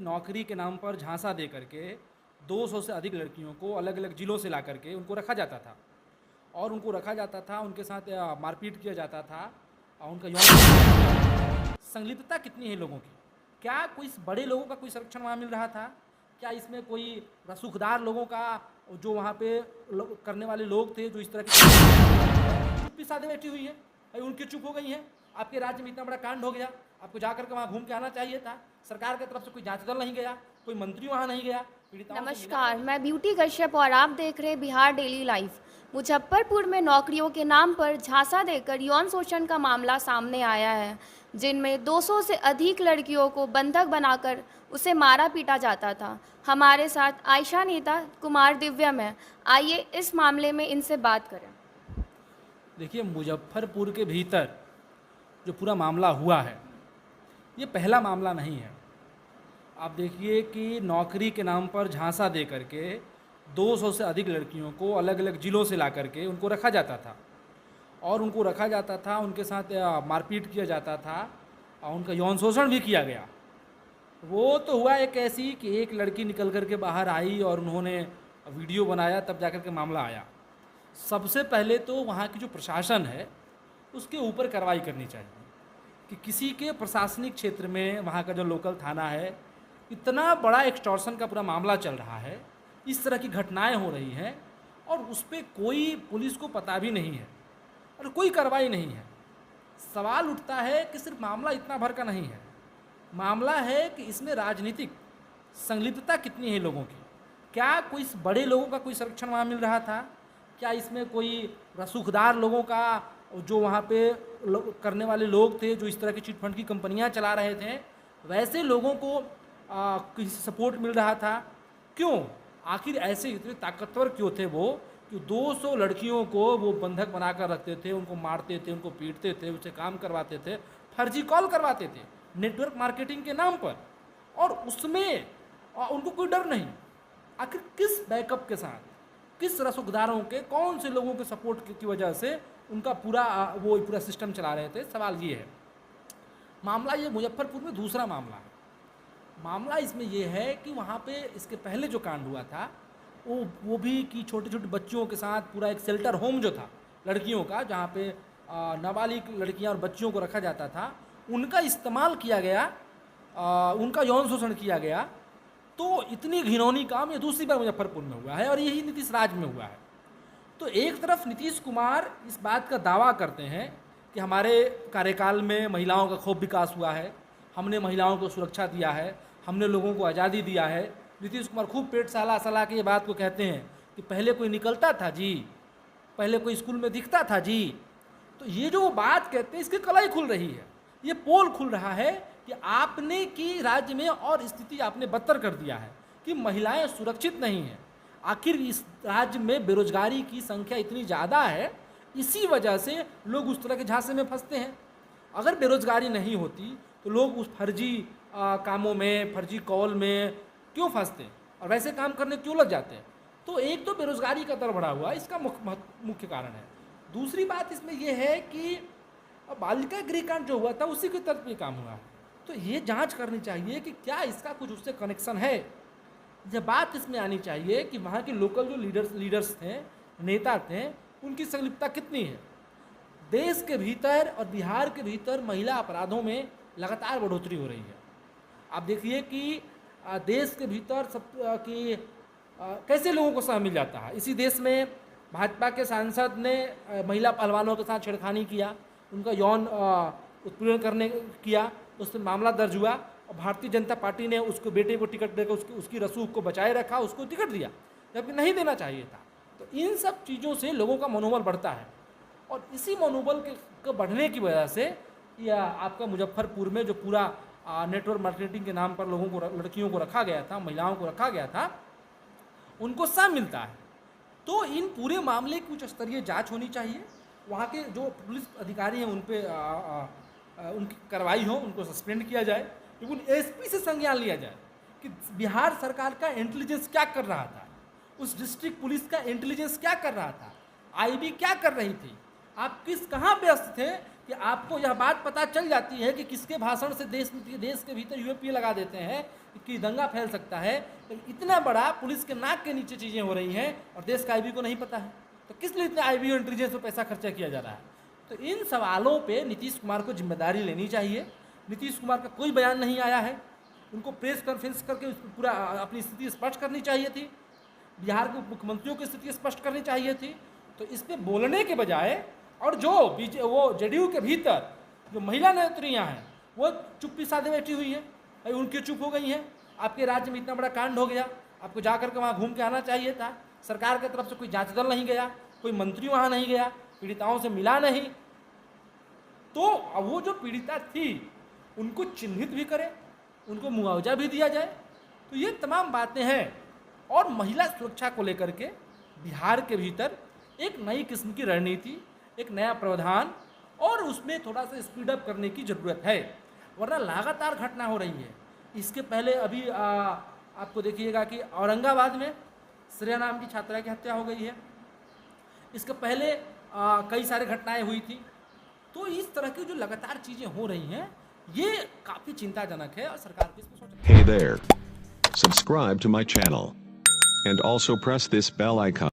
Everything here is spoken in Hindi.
नौकरी के नाम पर झांसा दे करके 200 से अधिक लड़कियों को अलग अलग ज़िलों से ला करके उनको रखा जाता था और उनको रखा जाता था, उनके साथ मारपीट किया जाता था और उनका यौन संलिप्तता कितनी है लोगों की? क्या कोई बड़े लोगों का कोई संरक्षण वहाँ मिल रहा था? क्या इसमें कोई रसूखदार लोगों का जो वहाँ पे करने वाले लोग थे जो इस तरह की चुप्पी साधे बैठी हुई है, अरे उनकी चुप हो गई हैं? आपके राज्य में इतना बड़ा कांड हो गया, आपको जाकर के वहाँ घूम के आना चाहिए था। सरकार की तरफ से कोई जांच दल नहीं गया, कोई मंत्री वहाँ नहीं गया, पीड़िताओं से मिला नमस्कार, मैं ब्यूटी कश्यप और आप देख रहे हैं बिहार डेली लाइव। मुजफ्फरपुर में नौकरियों के नाम पर झांसा देकर यौन शोषण का मामला सामने आया है, जिनमें 200 से अधिक लड़कियों को बंधक बनाकर उसे मारा पीटा जाता था। हमारे साथ आयशा नेता कुमार दिव्यम है। आइए इस मामले में इनसे बात करें। देखिए, मुजफ्फरपुर के भीतर जो पूरा मामला हुआ है, ये पहला मामला नहीं है। आप देखिए कि नौकरी के नाम पर झांसा दे करके 200 से अधिक लड़कियों को अलग अलग ज़िलों से ला करके उनको रखा जाता था और उनको रखा जाता था, उनके साथ मारपीट किया जाता था और उनका यौन शोषण भी किया गया। वो तो हुआ एक ऐसी कि एक लड़की निकल कर के बाहर आई और उन्होंने वीडियो बनाया, तब जाकर के मामला आया। सबसे पहले तो वहाँ की जो प्रशासन है उसके ऊपर कार्रवाई करनी चाहिए कि किसी के प्रशासनिक क्षेत्र में, वहाँ का जो लोकल थाना है, इतना बड़ा एक्सटॉर्शन का पूरा मामला चल रहा है, इस तरह की घटनाएं हो रही हैं और उस पर कोई पुलिस को पता भी नहीं है और कोई कार्रवाई नहीं है। सवाल उठता है कि सिर्फ मामला इतना भर का नहीं है, मामला है कि इसमें राजनीतिक संलिप्तता कितनी है लोगों की? क्या कोई बड़े लोगों का कोई संरक्षण वहाँ मिल रहा था? क्या इसमें कोई रसूखदार लोगों का जो वहाँ पे करने वाले लोग थे जो इस तरह की चिट फंड की कंपनियाँ चला रहे थे, वैसे लोगों को किसी सपोर्ट मिल रहा था? क्यों? आखिर ऐसे इतने ताकतवर क्यों थे वो कि 200 लड़कियों को वो बंधक बनाकर रखते थे, उनको मारते थे, उनको पीटते थे, उसे काम करवाते थे, फर्जी कॉल करवाते थे नेटवर्क मार्केटिंग के नाम पर, और उसमें उनको कोई डर नहीं। आखिर किस बैकअप के साथ, किस रसूखदारों के, कौन से लोगों के सपोर्ट की वजह से उनका वो पूरा सिस्टम चला रहे थे? सवाल ये है। मामला ये मुजफ्फरपुर में दूसरा मामला है। मामला इसमें यह है कि वहाँ पे इसके पहले जो कांड हुआ था वो भी कि छोटे छोटे बच्चियों के साथ पूरा एक शेल्टर होम जो था लड़कियों का, जहाँ पे नाबालिग लड़कियाँ और बच्चियों को रखा जाता था, उनका इस्तेमाल किया गया, उनका यौन शोषण किया गया। तो इतनी घिनौनी काम ये दूसरी बार मुजफ्फरपुर में हुआ है और यही नीतीश राज में हुआ है। तो एक तरफ नीतीश कुमार इस बात का दावा करते हैं कि हमारे कार्यकाल में महिलाओं का खूब विकास हुआ है, हमने महिलाओं को सुरक्षा दिया है, हमने लोगों को आज़ादी दिया है। नीतीश कुमार खूब पेट सहला सहला के ये बात को कहते हैं कि पहले कोई निकलता था जी, पहले कोई स्कूल में दिखता था जी। तो ये जो बात कहते हैं, इसकी कलाई खुल रही है, ये पोल खुल रहा है कि आपने की राज्य में और स्थिति आपने बदतर कर दिया है कि महिलाएं सुरक्षित नहीं हैं। आखिर इस राज्य में बेरोजगारी की संख्या इतनी ज़्यादा है, इसी वजह से लोग उस तरह के झांसे में फंसते हैं। अगर बेरोजगारी नहीं होती तो लोग उस फर्जी कामों में, फर्जी कॉल में क्यों फंसते हैं और वैसे काम करने क्यों लग जाते हैं? तो एक तो बेरोजगारी का दर बढ़ा हुआ है, इसका मुख्य कारण है। दूसरी बात इसमें यह है कि बालिका गृहकांड जो हुआ था उसी के तर्ज पे काम हुआ है। तो ये जांच करनी चाहिए कि क्या इसका कुछ उससे कनेक्शन है। यह बात इसमें आनी चाहिए कि वहाँ के लोकल जो लीडर्स थे, नेता थे, उनकी संलिप्तता कितनी है। देश के भीतर और बिहार के भीतर महिला अपराधों में लगातार बढ़ोतरी हो रही है। आप देखिए कि देश के भीतर कैसे लोगों को सह मिल जाता है। इसी देश में भाजपा के सांसद ने महिला पहलवानों के साथ छेड़खानी किया, उनका यौन उत्पीड़न किया, उस पर मामला दर्ज हुआ और भारतीय जनता पार्टी ने उसको बेटे को टिकट देकर उसकी रसूख को बचाए रखा, उसको टिकट दिया जबकि नहीं देना चाहिए था। तो इन सब चीज़ों से लोगों का मनोबल बढ़ता है और इसी मनोबल के बढ़ने की वजह से या आपका मुजफ्फरपुर में जो पूरा नेटवर्क मार्केटिंग के नाम पर लोगों को, लड़कियों को रखा गया था, महिलाओं को रखा गया था, उनको सह मिलता है। तो इन पूरे मामले की उच्च स्तरीय जाँच होनी चाहिए। वहाँ के जो पुलिस अधिकारी हैं उन पर उनकी कार्रवाई हो, उनको सस्पेंड किया जाए, लेकिन एसपी से संज्ञान लिया जाए कि बिहार सरकार का इंटेलिजेंस क्या कर रहा था, उस डिस्ट्रिक्ट पुलिस का इंटेलिजेंस क्या कर रहा था, आईबी क्या कर रही थी, आप कहाँ व्यस्त थे कि आपको यह बात पता चल जाती है कि किसके भाषण से देश के भीतर यूएपीए लगा देते हैं कि दंगा फैल सकता है। तो इतना बड़ा पुलिस के नाक के नीचे चीज़ें हो रही हैं और देश का आईबी को नहीं पता है, तो किस लिए इतना आईबी और इंटेलिजेंस पर पैसा खर्चा किया जा रहा है। तो इन सवालों पे नीतीश कुमार को जिम्मेदारी लेनी चाहिए। नीतीश कुमार का कोई बयान नहीं आया है, उनको प्रेस कॉन्फ्रेंस करके उस पूरा अपनी स्थिति स्पष्ट करनी चाहिए थी, बिहार के मुख्यमंत्रियों की स्थिति स्पष्ट करनी चाहिए थी। तो इस पर बोलने के बजाय और वो जेडीयू के भीतर जो महिला नेत्रियाँ हैं वो चुप्पी साधे बैठी हुई है, उनकी चुप हो गई हैं। आपके राज्य में इतना बड़ा कांड हो गया, आपको जा करके वहाँ घूम के आना चाहिए था। सरकार की तरफ से कोई जांच दल नहीं गया, कोई मंत्री वहाँ नहीं गया, पीड़िताओं से मिला नहीं। तो वो जो पीड़िता थी उनको चिन्हित भी करें, उनको मुआवजा भी दिया जाए। तो ये तमाम बातें हैं। और महिला सुरक्षा को लेकर के बिहार के भीतर एक नई किस्म की रणनीति, एक नया प्रावधान और उसमें थोड़ा सा स्पीड अप करने की ज़रूरत है, वरना लगातार घटना हो रही है। इसके पहले अभी आपको देखिएगा कि औरंगाबाद में श्रेया नाम की छात्रा की हत्या हो गई है। इसके पहले कई सारी घटनाएं हुई थी। तो इस तरह की जो लगातार चीज़ें हो रही हैं ये काफ़ी चिंताजनक है और सरकार को इस पर सोचना। Hey there. Subscribe to my channel. And also press this bell icon.